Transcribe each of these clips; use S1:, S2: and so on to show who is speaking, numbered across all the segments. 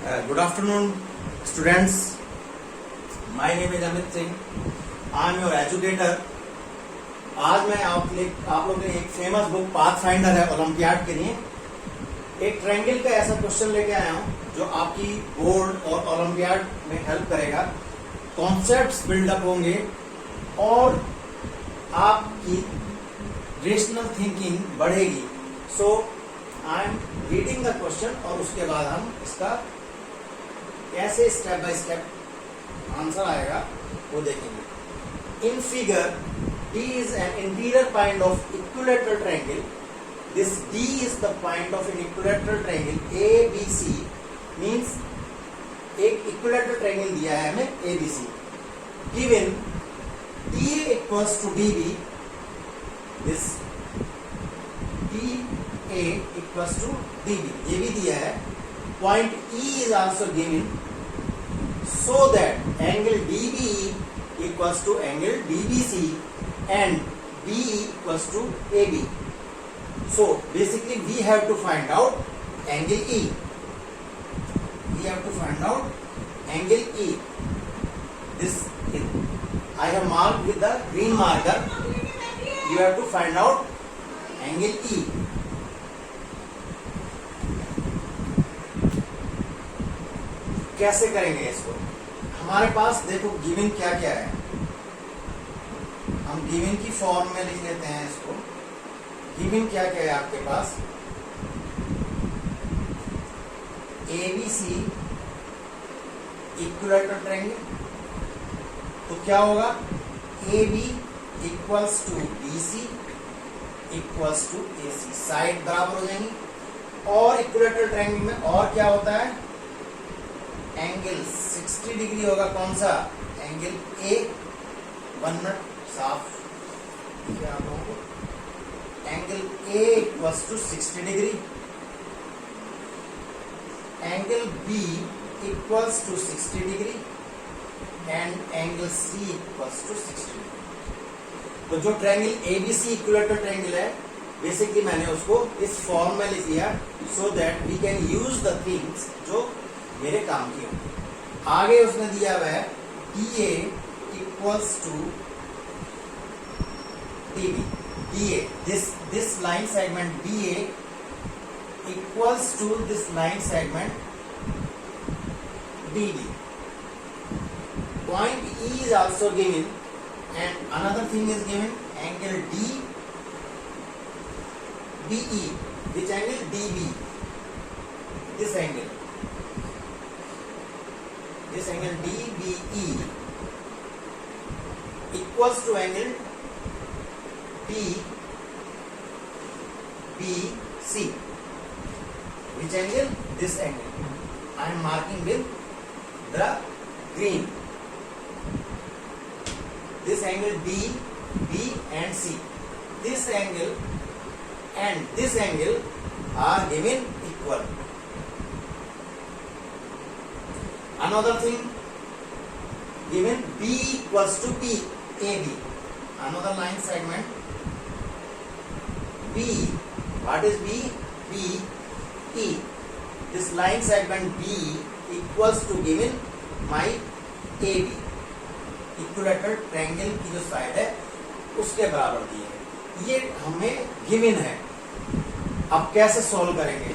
S1: Good afternoon, students. My name is Amit Singh. I am your educator. आज मैं आप लोगों के लिए एक फेमस बुक पाथफाइंडर है ओलंपियाड के लिए एक ट्रायंगल का ऐसा क्वेश्चन लेके आया हूँ जो आपकी बोर्ड और ओलंपियाड में हेल्प करेगा। कॉन्सेप्ट्स बिल्डअप होंगे और आपकी रेशनल थिंकिंग बढ़ेगी। So I am reading the question और उसके बाद हम इसका कैसे स्टेप बाय स्टेप आंसर आएगा वो देखेंगे। In figure D is an interior point of equilateral triangle. This D is the point of an equilateral triangle ABC. Means एक equilateral triangle दिया है हमें ABC. Given DA equals to DB. This DA equals to DB. ये भी दिया है. Point E is also given. So that angle DBE equals to angle DBC. And B equals to AB. So basically we have to find out angle E. We have to find out angle E. This I have marked with the green marker. You have to find out angle E. कैसे करेंगे इसको? हमारे पास देखो given क्या क्या है। हम given की फॉर्म में लिख लेते हैं इसको। गिवन क्या क्या है आपके पास? ABC equilateral triangle. तो क्या होगा? AB equals to BC equals to AC। Side बराबर हो जाएंगी। और इक्विलैटरल ट्रायंगल में और क्या होता है? एंगल 60 डिग्री होगा। कौन सा? Angle A। 1 मिनट साफ आप लोगों को। Angle A equals to 60 degree. Angle B equals to 60 degree and angle C equals to 60 degree. तो जो ट्रायंगल ABC इक्विलैटरल ट्रायंगल है बेसिकली मैंने उसको इस फॉर्म में लिख लिया so that we can use the things जो मेरे काम की होंगे। आगे उसने दिया हुआ है DA equals to DB. DA this line segment BA equals to this line segment DB. Point E is also given and another thing is given angle DBE. Which angle? DB. This angle DBE equals to angle DBC. Which angle? This angle. I am marking with the green. This angle D, B and C. This angle and this angle are given equal. Another thing given B equals to P, AB. Another line segment B. What is B? BE. This line segment B equals to given my AB. Equilateral triangle की जो side है उसके बराबर दी है। ये हमें given है। अब कैसे सॉल्व करेंगे?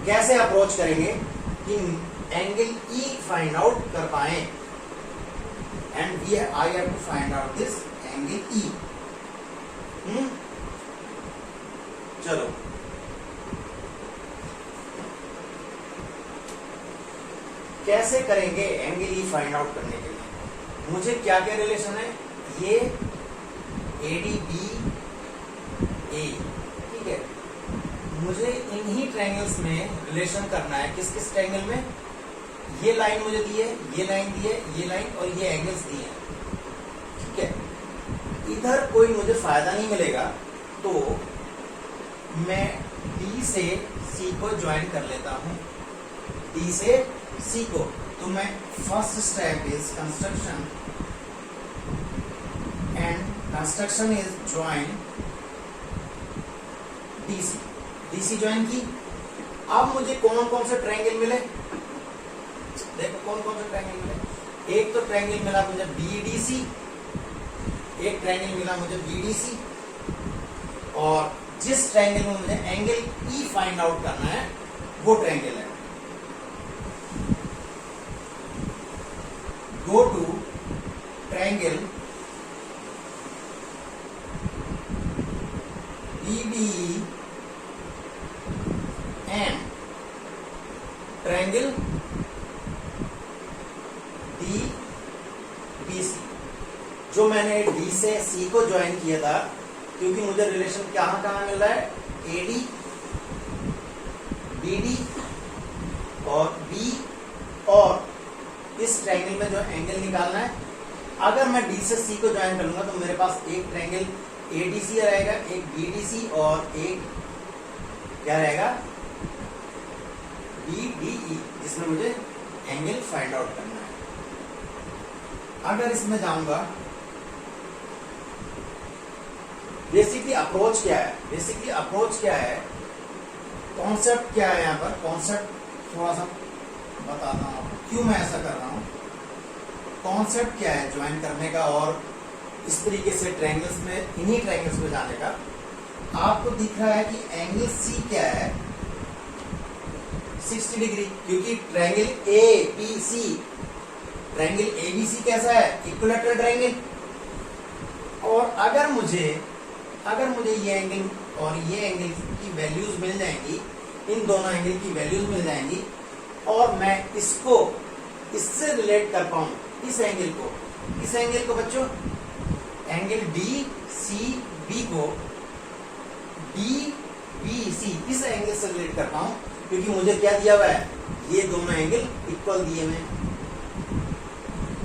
S1: कैसे अप्रोच करेंगे कि एंगल E फाइंड आउट कर पाए? And I have to find out this angle E। चलो कैसे करेंगे एंगल E फाइंड आउट करने के लिए? मुझे क्या क्या रिलेशन है? ये ADBA, ठीक है। मुझे इन्हीं ट्रायंगल्स में रिलेशन करना है। किस किस ट्रायंगल में? ये लाइन मुझे दी है, ये लाइन दी है, ये लाइन और ये एंगल्स दिए हैं, ठीक है। इधर कोई मुझे फायदा नहीं मिलेगा तो मैं D से C को ज्वाइन कर लेता हूं। D से C को तो मैं first step is construction and construction is join DC join की। अब मुझे कौन कौन से ट्रायंगल मिले, देखो कौन कौन से ट्रायंगल मिले। एक तो ट्रायंगल मिला मुझे BDC, एक ट्रायंगल मिला मुझे BDC, और जिस ट्रायंगल में मुझे एंगल E फाइंड आउट करना है वो ट्रायंगल है। Go to triangle BDE and triangle DBC। जो मैंने D से C को ज्वाइन किया था, क्योंकि मुझे रिलेशन कहां कहां मिल रहा है, AD, BD और B, और इस ट्रायंगल में जो एंगल निकालना है, अगर मैं D से C को ज्वाइन करूंगा तो मेरे पास एक ट्रायंगल ADC रहेगा, एक BDC और एक क्या रहेगा, BDE, जिसमें मुझे एंगल फाइंड आउट करना है। अगर इसमें जाऊंगा, बेसिकली अप्रोच क्या है, बेसिकली अप्रोच क्या है, कॉन्सेप्ट क्या है, यहाँ पर कॉन्सेप्ट थोड़ा सा बताता हूँ आपको क्यों मैं ऐसा कर रहा हूँ। कॉन्सेप्ट क्या है ज्वाइन करने का और इस तरीके से ट्रायंगल्स में, इन्हीं ट्रायंगल्स में जाने का। आपको दिख रहा है कि एंगल C क्या है, 60 डिग्री, क्योंकि ट्रायंगल ABC, ट्रायंगल ABC कैसा है, इक्विलैटरल ट्रायंगल। और अगर मुझे ये एंगल और ये एंगल की वैल्यूज मिल जाएंगी, इन दोनों एंगल की वैल्यूज मिल जाएंगी, और मैं इसको इससे रिलेट कर पाऊं, इस एंगल को बच्चों, एंगल DCB को DBC इस एंगल से रिलेट कर पाऊं, क्योंकि मुझे क्या दिया हुआ है, ये दोनों एंगल इक्वल दिए हुए हैं,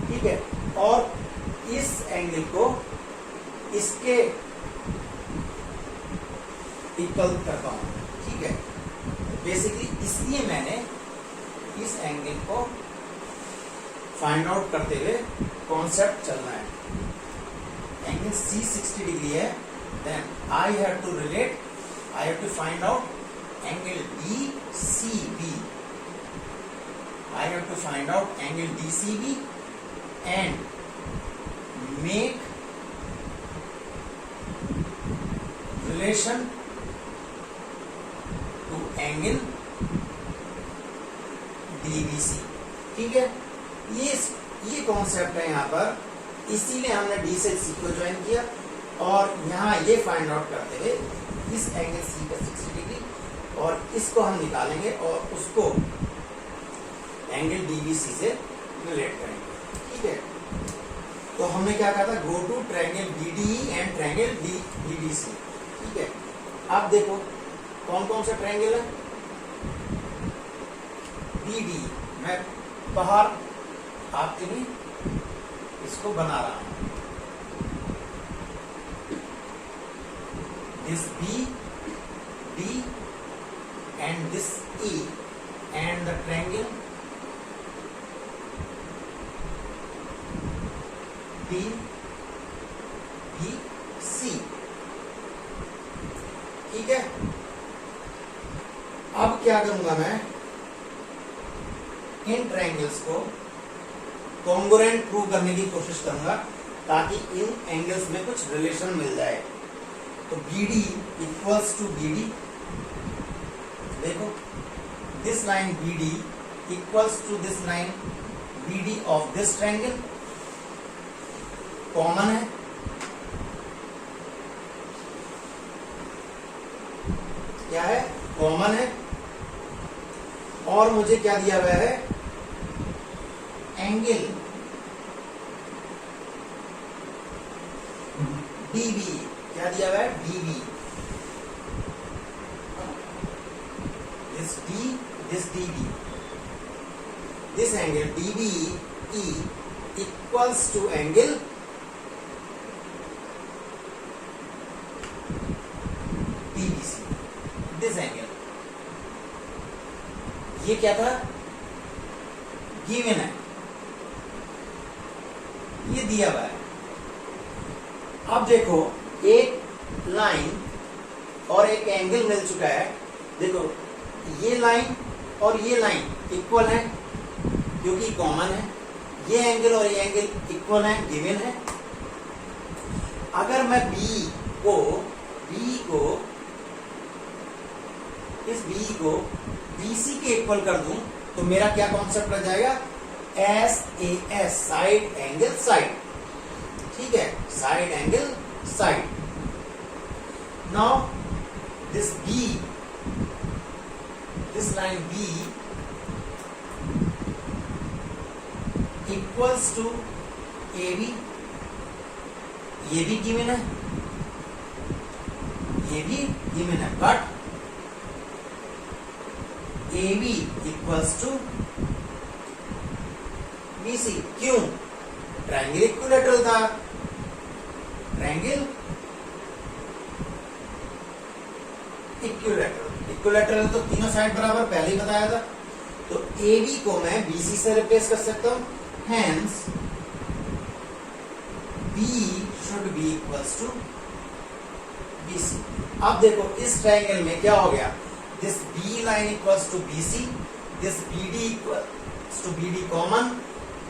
S1: ठीक है। और इस एंगल को इसके इक्वल कर पाऊं, ठीक है। बेसिकली इसलिए मैंने इस एंगल को फाइंड आउट करते हुए कॉन्सेप्ट चलना है। एंगल C 60 डिग्री है, then I have to find out angle DCB, I have to find out angle DCB and make relation to angle DBC, ठीक है। ये कॉन्सेप्ट है यहाँ पर, इसीलिए हमने D से C को ज्वाइन किया, और यहाँ ये फाइंड आउट करते हुए इस एंगल C का 60 डिग्री, और इसको हम निकालेंगे और उसको एंगल DBC से रिलेट करेंगे, ठीक है। तो हमने क्या कहा था, go to triangle BDE and triangle DBC, ठीक है। अब देखो कौन कौन सा ट्रायंगल है, BDE, मैं बाहर आपके लिए इसको बना रहा हूं, this BD and this E and the triangle DBC, ठीक है। अब क्या करूंगा मैं, इन ट्रायंगल्स को कॉन्ग्रुएंट प्रूव करने की कोशिश करूंगा, ताकि इन एंगल्स में कुछ रिलेशन मिल जाए। तो BD इक्वल्स टू BD, देखो this line BD equals to this line BD of this triangle, common है, क्या है, कॉमन है। और मुझे क्या दिया हुआ है, एंगल DB, क्या दिया हुआ है, DB, this DB, this angle DBE equals to angle DBC, this angle, ये क्या था, गिवन है, ये दिया हुआ है। अब देखो एक लाइन और एक एंगल मिल चुका है, देखो ये लाइन और ये लाइन इक्वल है क्योंकि कॉमन है, ये एंगल और ये एंगल इक्वल है, गिवन है। अगर मैं बी को इस बी को बीसी के इक्वल कर दूं तो मेरा क्या कॉन्सेप्ट लग जाएगा, S A S, side angle side, ठीक है, side angle side. Now this B, this line B equals to A B, ये भी गिवन है, ये भी गिवन है, but A B equals to B C. क्यों? ट्रायंगल इक्विलैटरल था, ट्रायंगल इक्विलैटरल तो तीनों साइड बराबर, पहले ही बताया था। तो ए बी को मैं बी सी से रिप्लेस कर सकता हूं, hence B should be equals to B C. अब देखो इस ट्रायंगल में क्या हो गया, this B line equals to BC, this BD equals to BD common,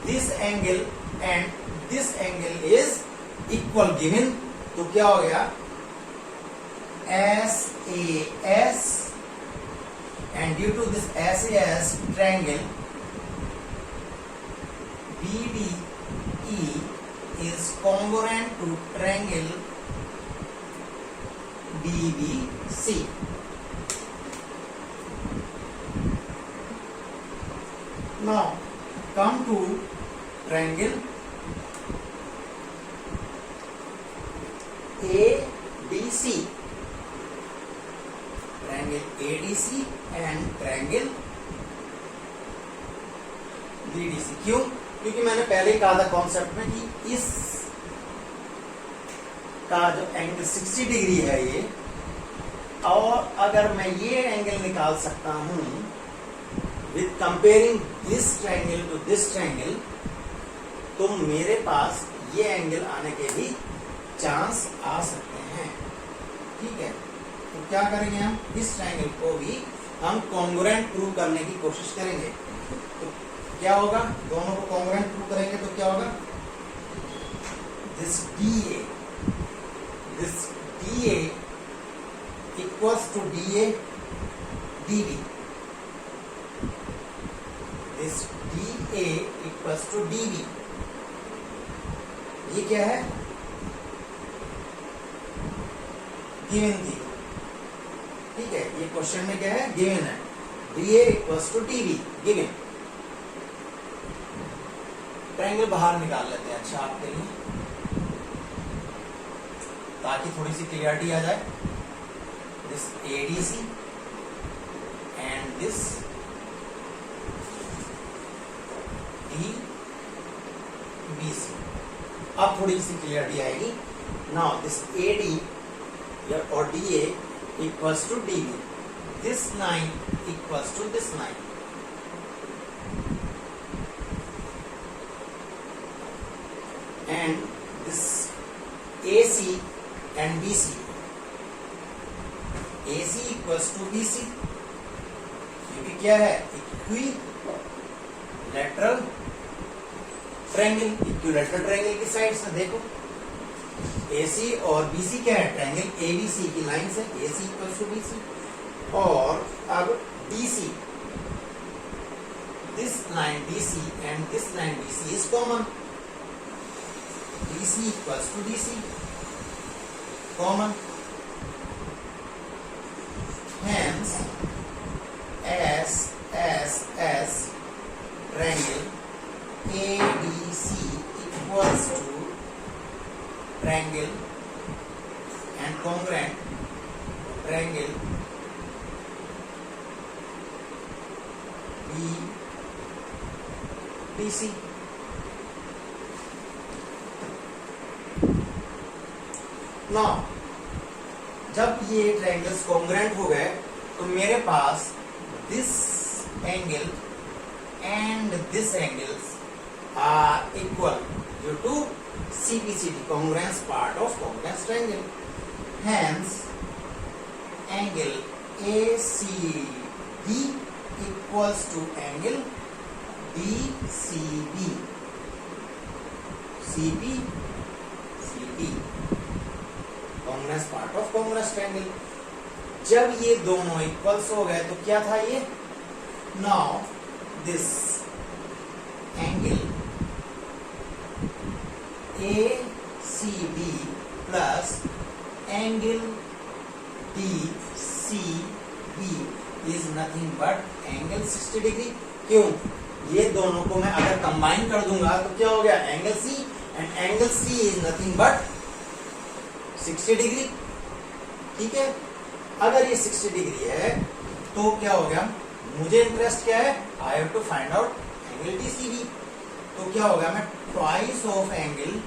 S1: this angle and this angle is equal given, तो क्या हो गया, SAS, and due to this SAS triangle BDE is congruent to triangle BBC. Now come to triangle ADC, triangle ADC and triangle BDC। क्यों? क्योंकि मैंने पहले ही कहा था कॉन्सेप्ट में कि इस का जो एंगल 60 डिग्री है ये, और अगर मैं ये एंगल निकाल सकता हूं with comparing this triangle to this triangle, तो मेरे पास ये एंगल आने के भी चांस आ सकते हैं, ठीक है। तो क्या करेंगे हम, इस ट्रायंगल को भी हम कॉन्ग्रुएंट प्रूव करने की कोशिश करेंगे। तो क्या होगा, दोनों को कॉन्ग्रुएंट प्रूव करेंगे तो क्या होगा, this DA equals to DA DB, this DA equals to DB, ये क्या है, गिवन थी, ठीक है, ये क्वेश्चन में क्या है, गिवन है, DA equals to DB, given. Triangle बाहर निकाल लेते हैं, अच्छा आपके लिए, ताकि थोड़ी सी क्लियरिटी आ जाए। This ADC and this BC, अब थोड़ी सी क्लियरिटी आएगी। नाउ दिस AD और DA equals to DB, this line equals to this line, and this AC and BC, AC equals to BC, क्योंकि क्या है, इक्विलैटरल ट्रायंगल, इक्विलैटरल ट्रायंगल की side से देखो, AC और BC क्या है, ट्रायंगल ABC की लाइन से, AC इक्वल्स टू BC। और अब DC, this line DC and this line BC is common, DC equals to DC, common, hence S triangle ABC equals to triangle and congruent triangle BC। Now, जब ये triangles congruent हो गए तो मेरे पास this angle and this angles are equal due to CPCT, congruence part of congruence triangle. Hence, angle ACD D equals to angle DCB. CB, CB, congruous part of congruous triangle. जब ये दोनों equals हो गए तो क्या था ये? Now this angle ACB plus angle DCB is nothing but angle 60 degree. क्यों? ये दोनों को मैं अगर कंबाइन कर दूंगा तो क्या हो गया? Angle C, and angle C is nothing but 60 degree. ठीक है, अगर ये 60 डिग्री है तो क्या हो गया? मुझे इंटरेस्ट क्या है? I have to find out angle DCB. तो क्या होगा? मैं twice of angle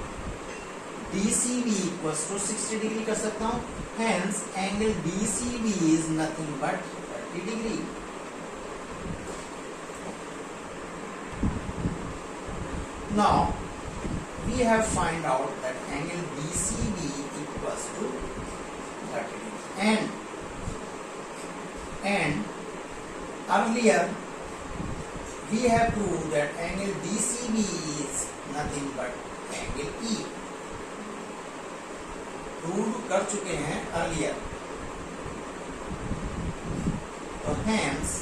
S1: DCB equals to 60 degree कर सकता हूं. Hence angle DCB is nothing but 30 degree. Now we have find out that angle DCB equals to 30 degree. And earlier we have proved that angle DCB is nothing but angle E. Prove कर चुके हैं earlier. तो hence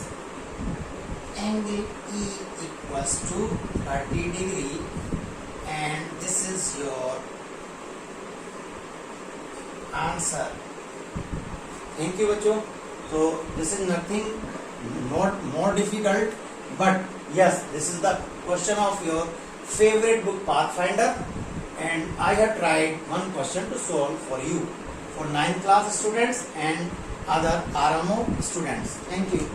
S1: angle E equals to 30 degree, and this is your answer. Thank you बच्चों. So this is nothing not more difficult, but yes, this is the question of your favorite book Pathfinder, and I have tried one question to solve for you for 9th class students and other RMO students. Thank you.